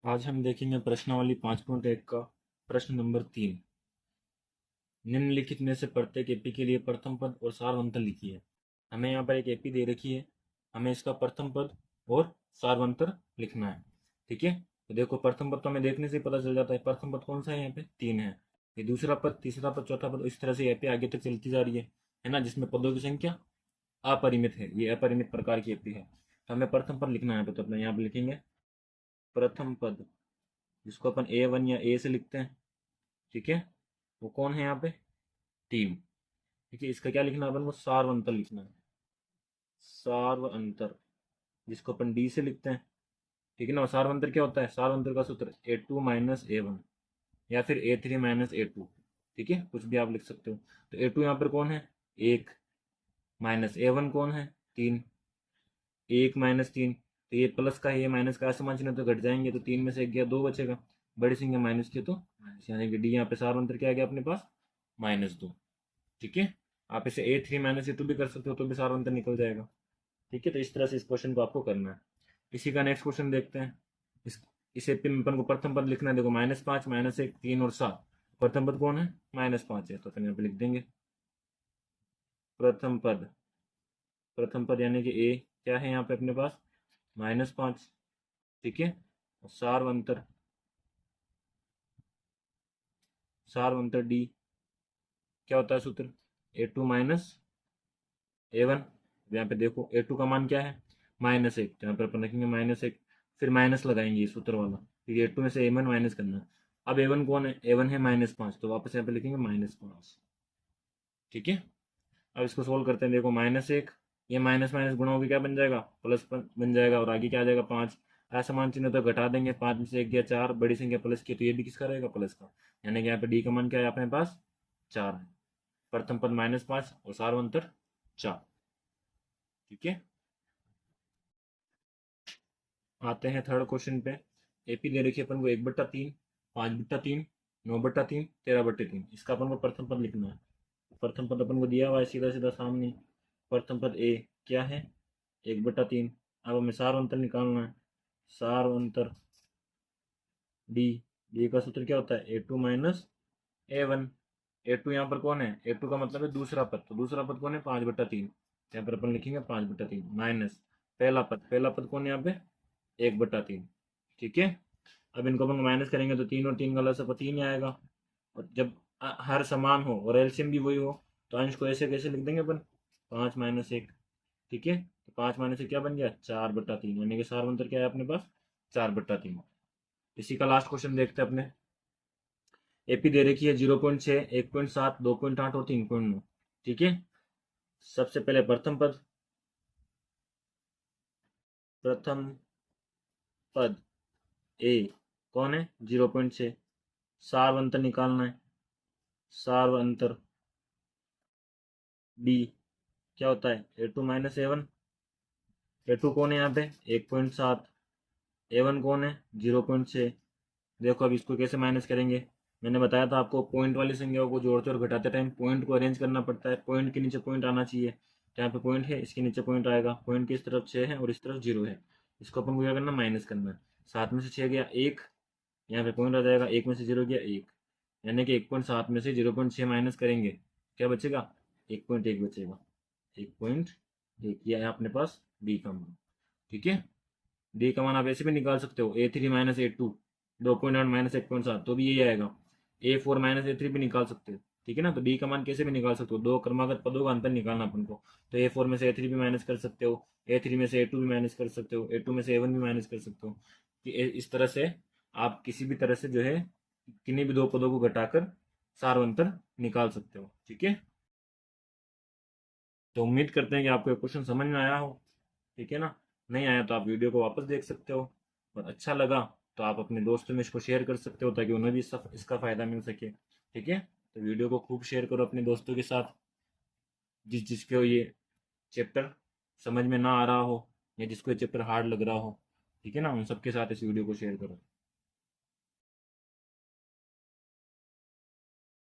आज हम देखेंगे प्रश्नावली 5.1 का प्रश्न नंबर 3। निम्नलिखित में से प्रत्येक एपी के लिए प्रथम पद और सारवंतर लिखिए। हमें यहाँ पर एक एपी दे रखी है, हमें इसका प्रथम पद और सारवंतर लिखना है। ठीक है, तो देखो प्रथम पद तो हमें देखने से ही पता चल जाता है। प्रथम पद कौन सा है? यहाँ पे 3 है। ये दूसरा पद, तीसरा पद, चौथा पद, इस तरह से एपी आगे तक चलती जा रही है ना, जिसमें पदों की संख्या अपरिमित है। ये अपरिमित प्रकार की एपी है। तो हमें प्रथम पद लिखना है, तो अपने यहाँ पे लिखेंगे प्रथम पद, जिसको अपन A1 या ए से लिखते हैं। ठीक है, वो कौन है यहाँ पे? टीम। ठीक है, इसका क्या लिखना है अपन को? सार्वंतर लिखना है। सार्वंतर, जिसको अपन डी से लिखते हैं। ठीक है ना। और सार्वंतर क्या होता है? सार्वंतर का सूत्र A2 - A1 या फिर A3 - A2। ठीक है, कुछ भी आप लिख सकते हो। तो A2 यहाँ पर कौन है? 1 माइनस A1 कौन है? 3। 1 - 3, तो ये प्लस का है, ये माइनस का, समान चिन्ह तो घट जाएंगे, तो 3 में से 1 गया, 2 बचेगा। बड़ी संख्या माइनस की तो माइनस, यानी कि डी यहाँ पे सार्वंतर क्या आ गया अपने पास? -2। ठीक है, आप इसे A3 - A2 भी कर सकते हो, तो भी सार्वंतर निकल जाएगा। ठीक है, तो इस तरह से इस क्वेश्चन को आपको करना है। इसी का नेक्स्ट क्वेश्चन देखते हैं। इसे अपन को प्रथम पद लिखना है। देखो -5 -1 3 और 7। प्रथम पद कौन है? -5 है, तो अपन यहाँ पे लिख देंगे प्रथम पद। प्रथम पद यानी कि ए क्या है यहाँ पे अपने पास? -5। ठीक है, और सार्वंतर, सार्वंतर डी क्या होता है सूत्र? A2 - A1। यहाँ पे देखो A2 का मान क्या है? -1, तो यहाँ पर अपन रखेंगे -1, फिर माइनस लगाएंगे सूत्र वाला, फिर A2 में से A1 माइनस करना है। अब A1 कौन है? A1 है -5, तो वापस यहाँ पे लिखेंगे -5। ठीक है, अब इसको सोल्व करते हैं। देखो -1, ये माइनस माइनस गुणा होगी, क्या बन जाएगा? प्लस बन जाएगा, और आगे क्या आ जाएगा? 5। असमान चिन्ह तो घटा देंगे, 5 में से 1 गया 4, बड़ी संख्या प्लस की, तो ये भी किसका रहेगा? प्लस का। यानी कि यहाँ पे डी का मान क्या है अपने पास? 4 है। प्रथम पद -5 और सार्वंतर 4। ठीक है, आते हैं थर्ड क्वेश्चन पे। एपी दे रखी है अपन को 1/3, 5/3, 9/3, 13/3। इसका अपन को प्रथम पद लिखना है। प्रथम पद अपन को दिया हुआ है सीधा सीधा सामने। प्रथम पद ए क्या है? 1/3। अब हमें सार्वंतर निकालना है। सार्वंतर डी, डी का सूत्र क्या होता है? A2 - A1। A2 यहाँ पर कौन है? A2 का मतलब है दूसरा पद, तो दूसरा पद कौन है? 5/3। यहाँ पर अपन लिखेंगे 5/3 माइनस पहला पद। पहला पद कौन है यहाँ पे? 1/3। ठीक है, अब इनको अपन माइनस करेंगे तो 3 और 3 का लसाअ 3 ही आएगा। और जब हर समान हो और एलसीएम भी वही हो, तो अंश को ऐसे कैसे लिख देंगे अपन? 5 - 1। ठीक है, तो 5 - 1 क्या बन गया? 4/3, यानी कि सार्वंतर क्या है अपने पास? 4/3। इसी का लास्ट क्वेश्चन देखते हैं अपने। एपी दे रखी है 0.6, 1.7, 2.8 और 3.9। ठीक है, सबसे पहले प्रथम पद। प्रथम पद ए कौन है? 0.6। सार्वंतर निकालना है। सार्वंतर बी क्या होता है? A2 - A1। A2 कौन है यहाँ पे? 1.7। A1 कौन है? 0.6। देखो अब इसको कैसे माइनस करेंगे? मैंने बताया था आपको, पॉइंट वाली संख्याओं को जोड़ते और घटाते टाइम पॉइंट को अरेंज करना पड़ता है। पॉइंट के नीचे पॉइंट आना चाहिए। यहाँ पे पॉइंट है, इसके नीचे पॉइंट आएगा। पॉइंट की इस तरफ 6 है और इस तरफ 0 है। इसको अपन को क्या करना? माइनस करना है। 7 में से 6 गया 1, यहाँ पे पॉइंट आ जाएगा। 1 में से 0 गया 1, यानी कि 1.7 में से 0.6 माइनस करेंगे, क्या बचेगा? 1.1 बचेगा। 1.1, ये है अपने पास डी का मान। ठीक है, डी का मान आप ऐसे भी निकाल सकते हो। A3 - A2, 2.8 -1.7, तो भी यही आएगा। A4 - A3 भी निकाल सकते हो। ठीक है ना, तो डी का मान कैसे भी निकाल सकते हो। दो क्रमागत पदों का अंतर निकालना अपन को, तो A4 में से A3 भी माइनस कर सकते हो, A3 में से A2 भी माइनस कर सकते हो, A2 में से A1 भी माइनस कर सकते हो। इस तरह से आप किसी भी तरह से जो है किन्हीं भी दो पदों को घटाकर सारवंतर निकाल सकते हो। ठीक है, तो उम्मीद करते हैं कि आपको क्वेश्चन समझ में आया हो। ठीक है ना, नहीं आया तो आप वीडियो को वापस देख सकते हो, और अच्छा लगा तो आप अपने दोस्तों में इसको शेयर कर सकते हो, ताकि उन्हें भी इसका फ़ायदा मिल सके। ठीक है, तो वीडियो को खूब शेयर करो अपने दोस्तों के साथ, जिसको ये चैप्टर समझ में ना आ रहा हो, या जिसको ये चैप्टर हार्ड लग रहा हो। ठीक है ना, उन सबके साथ इस वीडियो को शेयर करो।